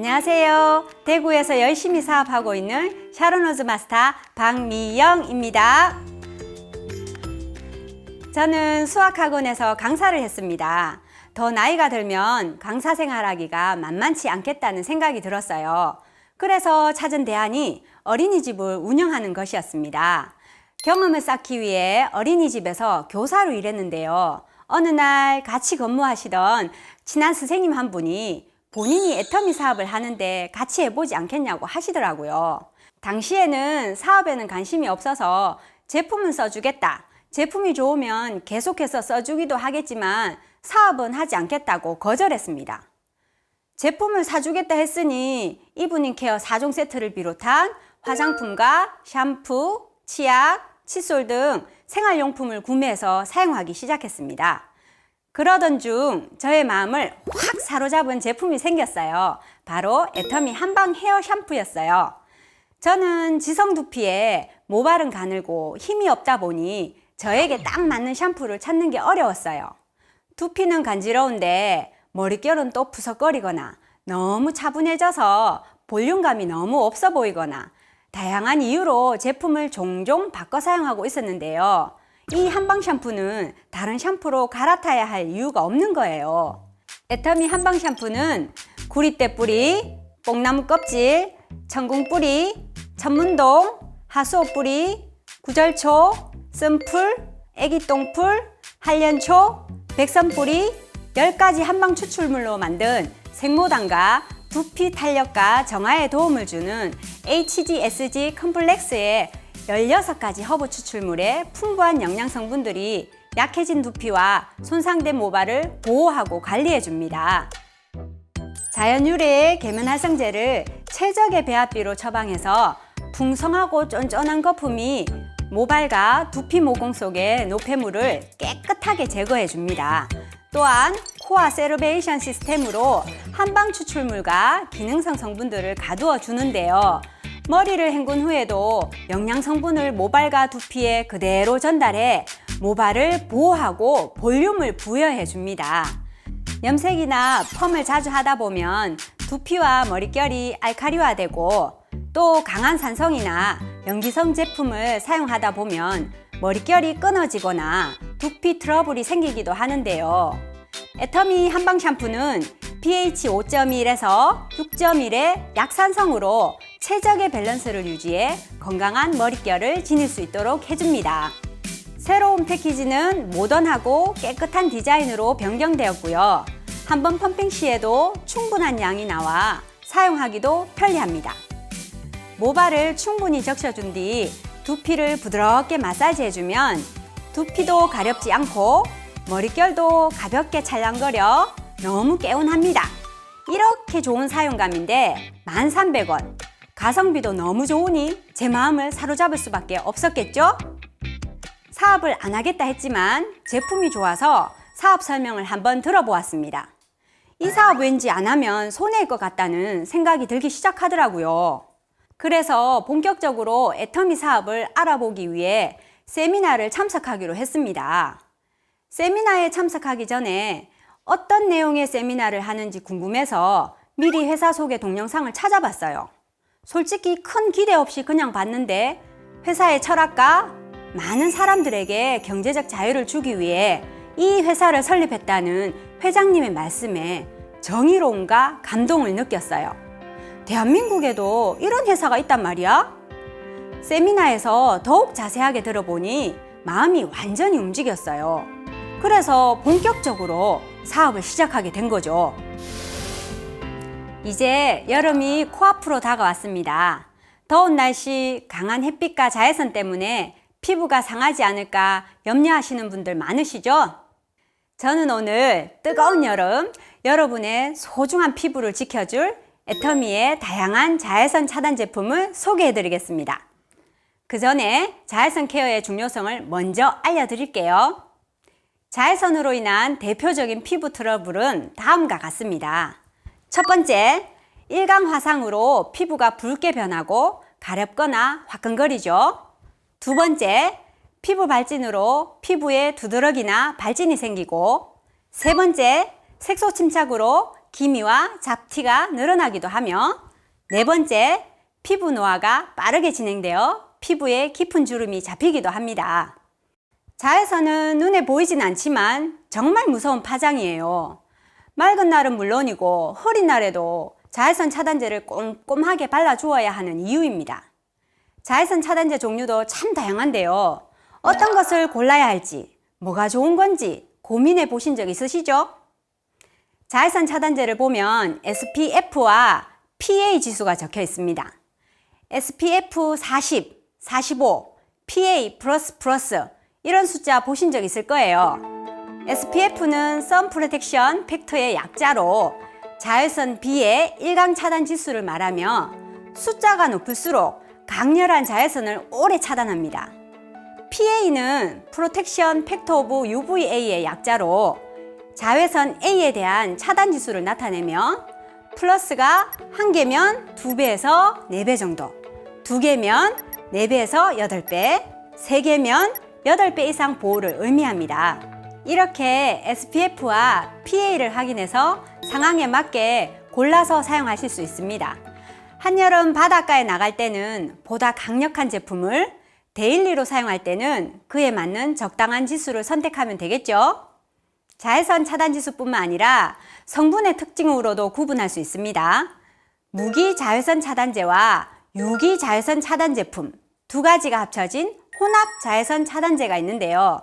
안녕하세요. 대구에서 열심히 사업하고 있는 샤론호즈 마스터 박미영입니다. 저는 수학학원에서 강사를 했습니다. 더 나이가 들면 강사 생활하기가 만만치 않겠다는 생각이 들었어요. 그래서 찾은 대안이 어린이집을 운영하는 것이었습니다. 경험을 쌓기 위해 어린이집에서 교사로 일했는데요. 어느 날 같이 근무하시던 친한 선생님 한 분이 본인이 애터미 사업을 하는데 같이 해보지 않겠냐고 하시더라고요. 당시에는 사업에는 관심이 없어서 제품은 써주겠다. 제품이 좋으면 계속해서 써주기도 하겠지만 사업은 하지 않겠다고 거절했습니다. 제품을 사주겠다 했으니 이브닝 케어 4종 세트를 비롯한 화장품과 샴푸, 치약, 칫솔 등 생활용품을 구매해서 사용하기 시작했습니다. 그러던 중 저의 마음을 확 사로잡은 제품이 생겼어요. 바로 애터미 한방 헤어 샴푸였어요. 저는 지성 두피에 모발은 가늘고 힘이 없다 보니 저에게 딱 맞는 샴푸를 찾는 게 어려웠어요. 두피는 간지러운데 머릿결은 또 푸석거리거나 너무 차분해져서 볼륨감이 너무 없어 보이거나 다양한 이유로 제품을 종종 바꿔 사용하고 있었는데요. 이 한방 샴푸는 다른 샴푸로 갈아타야 할 이유가 없는 거예요. 애터미 한방 샴푸는 구리대 뿌리, 뽕나무 껍질, 천궁 뿌리, 천문동, 하수오 뿌리, 구절초, 쓴풀, 애기똥풀, 한련초, 백선 뿌리 10가지 한방 추출물로 만든 생모당과 두피 탄력과 정화에 도움을 주는 HGSG 컴플렉스의 16가지 허브 추출물의 풍부한 영양 성분들이 약해진 두피와 손상된 모발을 보호하고 관리해 줍니다. 자연 유래의 계면 활성제를 최적의 배합비로 처방해서 풍성하고 쫀쫀한 거품이 모발과 두피 모공 속의 노폐물을 깨끗하게 제거해 줍니다. 또한 코어 세르베이션 시스템으로 한방 추출물과 기능성 성분들을 가두어 주는데요. 머리를 헹군 후에도 영양 성분을 모발과 두피에 그대로 전달해 모발을 보호하고 볼륨을 부여해 줍니다. 염색이나 펌을 자주 하다 보면 두피와 머릿결이 알칼리화되고 또 강한 산성이나 염기성 제품을 사용하다 보면 머릿결이 끊어지거나 두피 트러블이 생기기도 하는데요. 애터미 한방 샴푸는 pH 5.1에서 6.1의 약산성으로 최적의 밸런스를 유지해 건강한 머릿결을 지닐 수 있도록 해줍니다. 새로운 패키지는 모던하고 깨끗한 디자인으로 변경되었고요. 한번 펌핑 시에도 충분한 양이 나와 사용하기도 편리합니다. 모발을 충분히 적셔준 뒤 두피를 부드럽게 마사지해주면 두피도 가렵지 않고 머릿결도 가볍게 찰랑거려 너무 개운합니다. 이렇게 좋은 사용감인데 1,300원. 가성비도 너무 좋으니 제 마음을 사로잡을 수밖에 없었겠죠? 사업을 안 하겠다 했지만 제품이 좋아서 사업 설명을 한번 들어보았습니다. 이 사업 왠지 안 하면 손해일 것 같다는 생각이 들기 시작하더라고요. 그래서 본격적으로 애터미 사업을 알아보기 위해 세미나를 참석하기로 했습니다. 세미나에 참석하기 전에 어떤 내용의 세미나를 하는지 궁금해서 미리 회사 소개 동영상을 찾아봤어요. 솔직히 큰 기대 없이 그냥 봤는데 회사의 철학과 많은 사람들에게 경제적 자유를 주기 위해 이 회사를 설립했다는 회장님의 말씀에 정의로움과 감동을 느꼈어요. 대한민국에도 이런 회사가 있단 말이야? 세미나에서 더욱 자세하게 들어보니 마음이 완전히 움직였어요. 그래서 본격적으로 사업을 시작하게 된 거죠. 이제 여름이 코앞으로 다가왔습니다. 더운 날씨, 강한 햇빛과 자외선 때문에 피부가 상하지 않을까 염려하시는 분들 많으시죠? 저는 오늘 뜨거운 여름, 여러분의 소중한 피부를 지켜줄 애터미의 다양한 자외선 차단 제품을 소개해 드리겠습니다. 그 전에 자외선 케어의 중요성을 먼저 알려드릴게요. 자외선으로 인한 대표적인 피부 트러블은 다음과 같습니다. 첫 번째, 일광 화상으로 피부가 붉게 변하고 가렵거나 화끈거리죠. 두 번째, 피부 발진으로 피부에 두드러기나 발진이 생기고, 세 번째, 색소 침착으로 기미와 잡티가 늘어나기도 하며, 네 번째, 피부 노화가 빠르게 진행되어 피부에 깊은 주름이 잡히기도 합니다. 자외선은 눈에 보이진 않지만 정말 무서운 파장이에요. 맑은 날은 물론이고 흐린 날에도 자외선 차단제를 꼼꼼하게 발라주어야 하는 이유입니다. 자외선 차단제 종류도 참 다양한데요. 어떤 것을 골라야 할지, 뭐가 좋은 건지 고민해 보신 적 있으시죠? 자외선 차단제를 보면 SPF와 PA 지수가 적혀 있습니다. SPF 40, 45, PA++, 이런 숫자 보신 적 있을 거예요. SPF는 Sun Protection Factor의 약자로 자외선 B의 일광 차단 지수를 말하며 숫자가 높을수록 강렬한 자외선을 오래 차단합니다. PA는 Protection Factor of UVA의 약자로 자외선 A에 대한 차단 지수를 나타내며 플러스가 1개면 2배에서 4배 정도, 2개면 4배에서 8배, 3개면 8배 이상 보호를 의미합니다. 이렇게 SPF와 PA를 확인해서 상황에 맞게 골라서 사용하실 수 있습니다. 한여름 바닷가에 나갈 때는 보다 강력한 제품을, 데일리로 사용할 때는 그에 맞는 적당한 지수를 선택하면 되겠죠? 자외선 차단 지수뿐만 아니라 성분의 특징으로도 구분할 수 있습니다. 무기 자외선 차단제와 유기 자외선 차단 제품 두 가지가 합쳐진 혼합 자외선 차단제가 있는데요.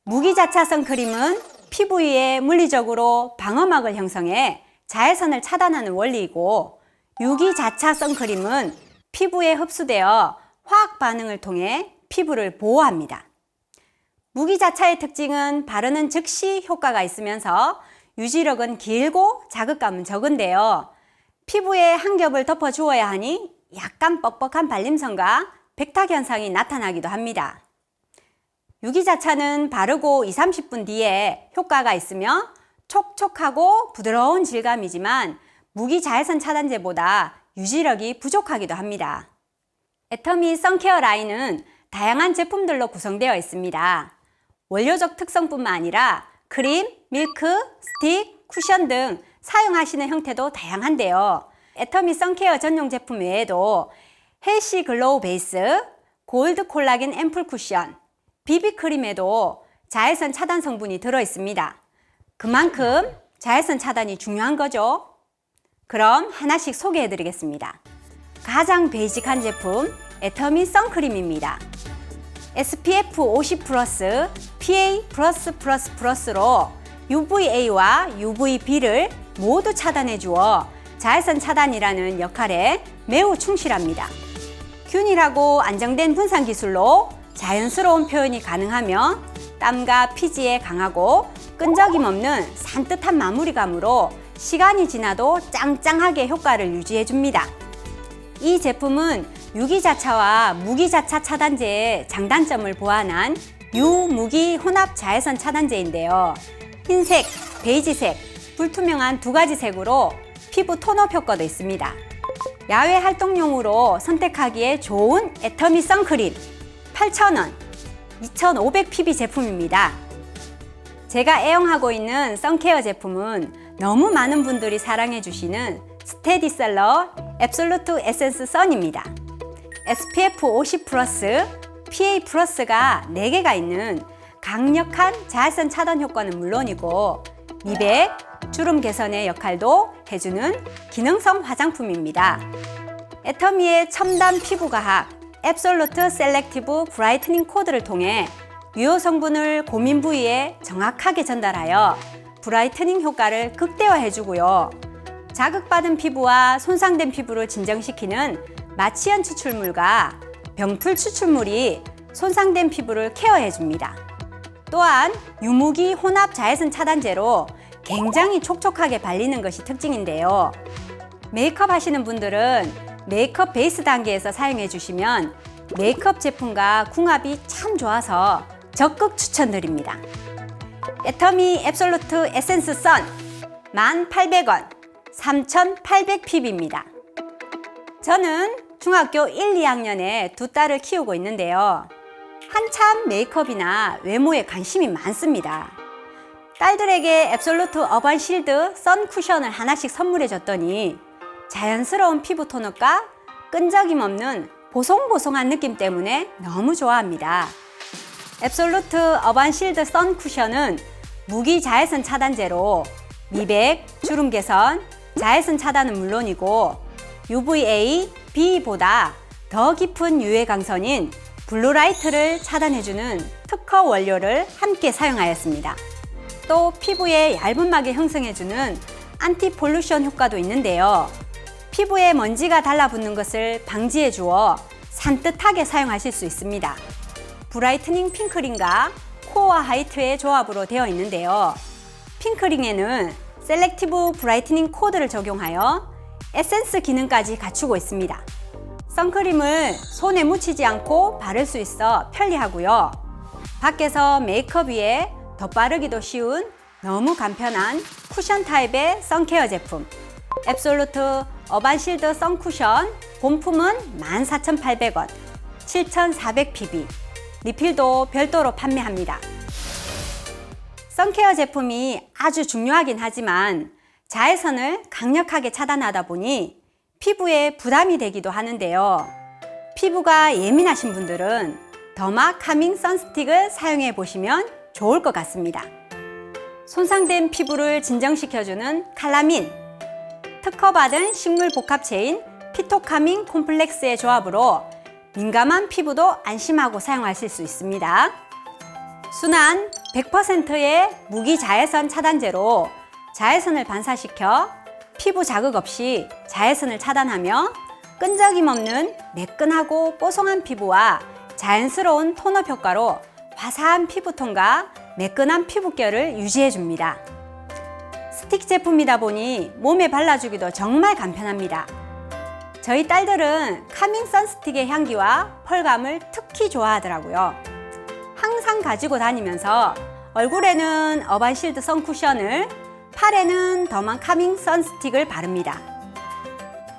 무기자차 선크림은 피부 위에 물리적으로 방어막을 형성해 자외선을 차단하는 원리이고, 유기자차 선크림은 피부에 흡수되어 화학 반응을 통해 피부를 보호합니다. 무기자차의 특징은 바르는 즉시 효과가 있으면서 유지력은 길고 자극감은 적은데요. 피부에 한 겹을 덮어주어야 하니 약간 뻑뻑한 발림성과 백탁 현상이 나타나기도 합니다. 유기자차는 바르고 20-30분 뒤에 효과가 있으며 촉촉하고 부드러운 질감이지만 무기 자외선 차단제보다 유지력이 부족하기도 합니다. 애터미 선케어 라인은 다양한 제품들로 구성되어 있습니다. 원료적 특성뿐만 아니라 크림, 밀크, 스틱, 쿠션 등 사용하시는 형태도 다양한데요. 애터미 선케어 전용 제품 외에도 헬시 글로우 베이스, 골드 콜라겐 앰플 쿠션, 비비크림에도 자외선 차단 성분이 들어있습니다. 그만큼 자외선 차단이 중요한 거죠. 그럼 하나씩 소개해 드리겠습니다. 가장 베이직한 제품 애터미 선크림입니다. SPF 50+, PA+++로 UVA와 UVB를 모두 차단해 주어 자외선 차단이라는 역할에 매우 충실합니다. 균일하고 안정된 분산 기술로 자연스러운 표현이 가능하며 땀과 피지에 강하고 끈적임 없는 산뜻한 마무리감으로 시간이 지나도 짱짱하게 효과를 유지해 줍니다. 이 제품은 유기자차와 무기자차 차단제의 장단점을 보완한 유무기 혼합 자외선 차단제인데요. 흰색, 베이지색, 불투명한 두 가지 색으로 피부 톤업 효과도 있습니다. 야외 활동용으로 선택하기에 좋은 애터미 선크림 8,000원, 2,500pb 제품입니다. 제가 애용하고 있는 선케어 제품은 너무 많은 분들이 사랑해 주시는 스테디셀러 앱솔루트 에센스 선입니다. SPF 50+, PA+가 4개가 있는 강력한 자외선 차단 효과는 물론이고 미백, 주름 개선의 역할도 해주는 기능성 화장품입니다. 애터미의 첨단 피부과학 앱솔루트 셀렉티브 브라이트닝 코드를 통해 유효 성분을 고민 부위에 정확하게 전달하여 브라이트닝 효과를 극대화해주고요. 자극받은 피부와 손상된 피부를 진정시키는 마취연 추출물과 병풀 추출물이 손상된 피부를 케어해줍니다. 또한 유무기 혼합 자외선 차단제로 굉장히 촉촉하게 발리는 것이 특징인데요. 메이크업 하시는 분들은 메이크업 베이스 단계에서 사용해 주시면 메이크업 제품과 궁합이 참 좋아서 적극 추천드립니다. 애터미 앱솔루트 에센스 선 1,800원, 3,800pb입니다. 저는 중학교 1, 2학년에 두 딸을 키우고 있는데요. 한참 메이크업이나 외모에 관심이 많습니다. 딸들에게 앱솔루트 어반 실드 선 쿠션을 하나씩 선물해 줬더니 자연스러운 피부 톤업과 끈적임 없는 보송보송한 느낌 때문에 너무 좋아합니다. 앱솔루트 어반 실드 선 쿠션은 무기 자외선 차단제로 미백, 주름 개선, 자외선 차단은 물론이고 UVA, B보다 더 깊은 UV 강선인 블루라이트를 차단해주는 특허 원료를 함께 사용하였습니다. 또 피부에 얇은 막을 형성해주는 안티폴루션 효과도 있는데요. 피부에 먼지가 달라붙는 것을 방지해 주어 산뜻하게 사용하실 수 있습니다. 브라이트닝 핑크링과 코어 하이트의 조합으로 되어 있는데요. 핑크링에는 셀렉티브 브라이트닝 코드를 적용하여 에센스 기능까지 갖추고 있습니다. 선크림을 손에 묻히지 않고 바를 수 있어 편리하고요. 밖에서 메이크업 위에 덧바르기도 쉬운 너무 간편한 쿠션 타입의 선케어 제품 앱솔루트 어반 실드 선 쿠션 본품은 14,800원, 7,400pb, 리필도 별도로 판매합니다. 선케어 제품이 아주 중요하긴 하지만 자외선을 강력하게 차단하다 보니 피부에 부담이 되기도 하는데요. 피부가 예민하신 분들은 더마 카밍 선스틱을 사용해 보시면 좋을 것 같습니다. 손상된 피부를 진정시켜주는 칼라민, 특허받은 식물 복합체인 피토카민 콤플렉스의 조합으로 민감한 피부도 안심하고 사용하실 수 있습니다. 순한 100%의 무기 자외선 차단제로 자외선을 반사시켜 피부 자극 없이 자외선을 차단하며 끈적임 없는 매끈하고 뽀송한 피부와 자연스러운 톤업 효과로 화사한 피부톤과 매끈한 피부결을 유지해줍니다. 스틱 제품이다 보니 몸에 발라주기도 정말 간편합니다. 저희 딸들은 카밍 선스틱의 향기와 펄감을 특히 좋아하더라고요. 항상 가지고 다니면서 얼굴에는 어반 실드 선 쿠션을, 팔에는 더마 카밍 선스틱을 바릅니다.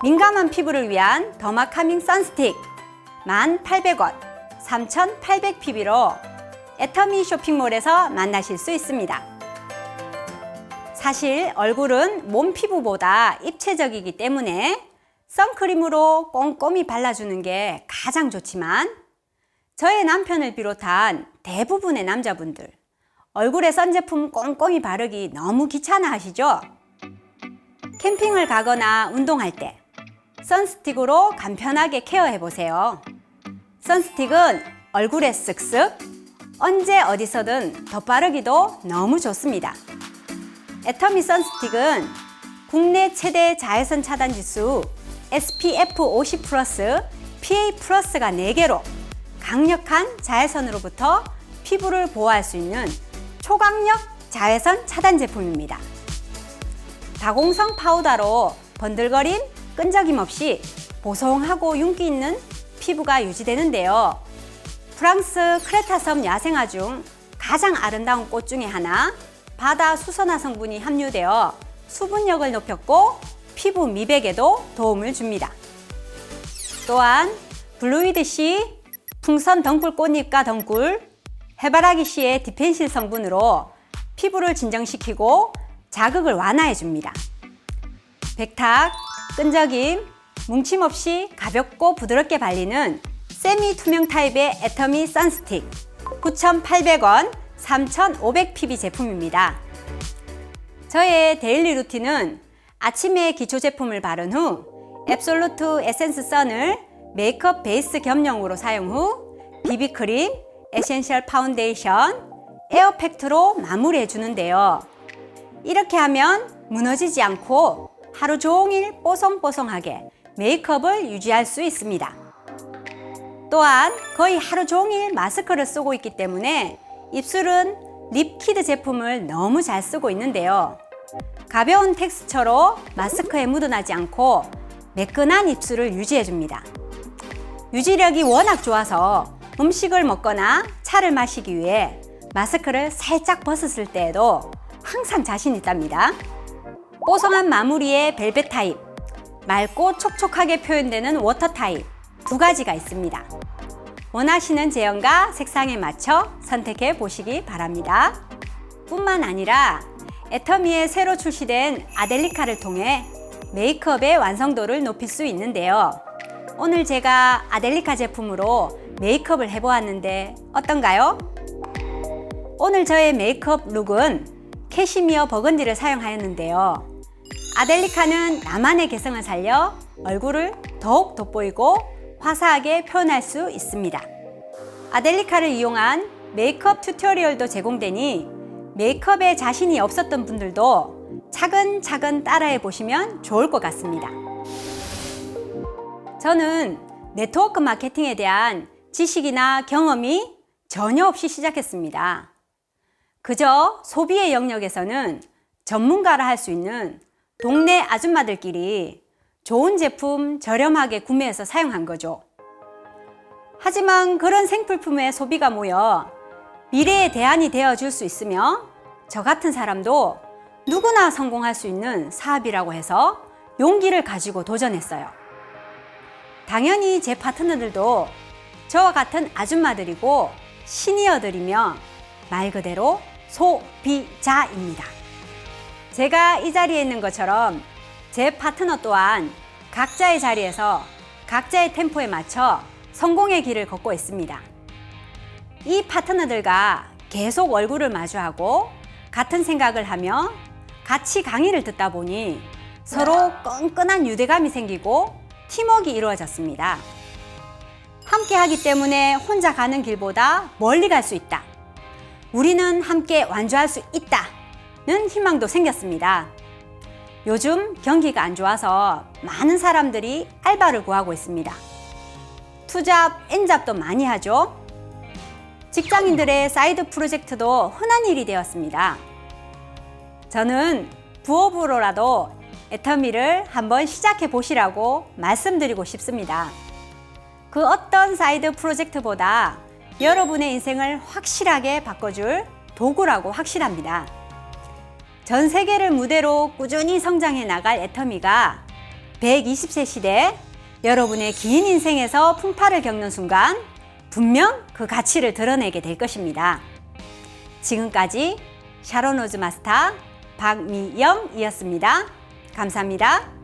민감한 피부를 위한 더마 카밍 선스틱 1,800원, 3,800pb로 애터미 쇼핑몰에서 만나실 수 있습니다. 사실 얼굴은 몸 피부보다 입체적이기 때문에 선크림으로 꼼꼼히 발라주는 게 가장 좋지만 저의 남편을 비롯한 대부분의 남자분들 얼굴에 선제품 꼼꼼히 바르기 너무 귀찮아 하시죠? 캠핑을 가거나 운동할 때 선스틱으로 간편하게 케어해 보세요. 선스틱은 얼굴에 쓱쓱 언제 어디서든 덧바르기도 너무 좋습니다. 애터미 선스틱은 국내 최대 자외선 차단 지수 SPF 50 플러스, PA 플러스가 4개로 강력한 자외선으로부터 피부를 보호할 수 있는 초강력 자외선 차단 제품입니다. 다공성 파우더로 번들거림, 끈적임 없이 보송하고 윤기 있는 피부가 유지되는데요. 프랑스 크레타 섬 야생화 중 가장 아름다운 꽃 중에 하나, 바다 수선화 성분이 함유되어 수분력을 높였고 피부 미백에도 도움을 줍니다. 또한 블루이드씨, 풍선 덩굴 꽃잎과 덩굴, 해바라기씨의 디펜실 성분으로 피부를 진정시키고 자극을 완화해 줍니다. 백탁, 끈적임, 뭉침 없이 가볍고 부드럽게 발리는 세미 투명 타입의 애터미 선스틱 9,800원, 3,500pb 제품입니다. 저의 데일리 루틴은 아침에 기초 제품을 바른 후 앱솔루트 에센스 선을 메이크업 베이스 겸용으로 사용 후 비비크림, 에센셜 파운데이션, 에어팩트로 마무리해 주는데요. 이렇게 하면 무너지지 않고 하루 종일 뽀송뽀송하게 메이크업을 유지할 수 있습니다. 또한 거의 하루 종일 마스크를 쓰고 있기 때문에 입술은 립키드 제품을 너무 잘 쓰고 있는데요. 가벼운 텍스처로 마스크에 묻어나지 않고 매끈한 입술을 유지해줍니다. 유지력이 워낙 좋아서 음식을 먹거나 차를 마시기 위해 마스크를 살짝 벗었을 때에도 항상 자신 있답니다. 뽀송한 마무리의 벨벳 타입, 맑고 촉촉하게 표현되는 워터 타입 두 가지가 있습니다. 원하시는 제형과 색상에 맞춰 선택해 보시기 바랍니다. 뿐만 아니라 애터미에 새로 출시된 아델리카를 통해 메이크업의 완성도를 높일 수 있는데요. 오늘 제가 아델리카 제품으로 메이크업을 해보았는데 어떤가요? 오늘 저의 메이크업 룩은 캐시미어 버건디를 사용하였는데요. 아델리카는 나만의 개성을 살려 얼굴을 더욱 돋보이고 화사하게 표현할 수 있습니다. 아델리카를 이용한 메이크업 튜토리얼도 제공되니 메이크업에 자신이 없었던 분들도 차근차근 따라해 보시면 좋을 것 같습니다. 저는 네트워크 마케팅에 대한 지식이나 경험이 전혀 없이 시작했습니다. 그저 소비의 영역에서는 전문가라 할 수 있는 동네 아줌마들끼리 좋은 제품 저렴하게 구매해서 사용한 거죠. 하지만 그런 생필품의 소비가 모여 미래의 대안이 되어줄 수 있으며 저 같은 사람도 누구나 성공할 수 있는 사업이라고 해서 용기를 가지고 도전했어요. 당연히 제 파트너들도 저와 같은 아줌마들이고 시니어들이며 말 그대로 소비자입니다. 제가 이 자리에 있는 것처럼 제 파트너 또한 각자의 자리에서 각자의 템포에 맞춰 성공의 길을 걷고 있습니다. 이 파트너들과 계속 얼굴을 마주하고 같은 생각을 하며 같이 강의를 듣다 보니 서로 끈끈한 유대감이 생기고 팀워크가 이루어졌습니다. 함께 하기 때문에 혼자 가는 길보다 멀리 갈 수 있다. 우리는 함께 완주할 수 있다는 희망도 생겼습니다. 요즘 경기가 안 좋아서 많은 사람들이 알바를 구하고 있습니다. 투잡, 엔잡도 많이 하죠. 직장인들의 사이드 프로젝트도 흔한 일이 되었습니다. 저는 부업으로라도 애터미를 한번 시작해 보시라고 말씀드리고 싶습니다. 그 어떤 사이드 프로젝트보다 여러분의 인생을 확실하게 바꿔줄 도구라고 확실합니다. 전 세계를 무대로 꾸준히 성장해 나갈 애터미가 120세 시대 여러분의 긴 인생에서 풍파를 겪는 순간 분명 그 가치를 드러내게 될 것입니다. 지금까지 샤론 로즈 마스터 박미영이었습니다. 감사합니다.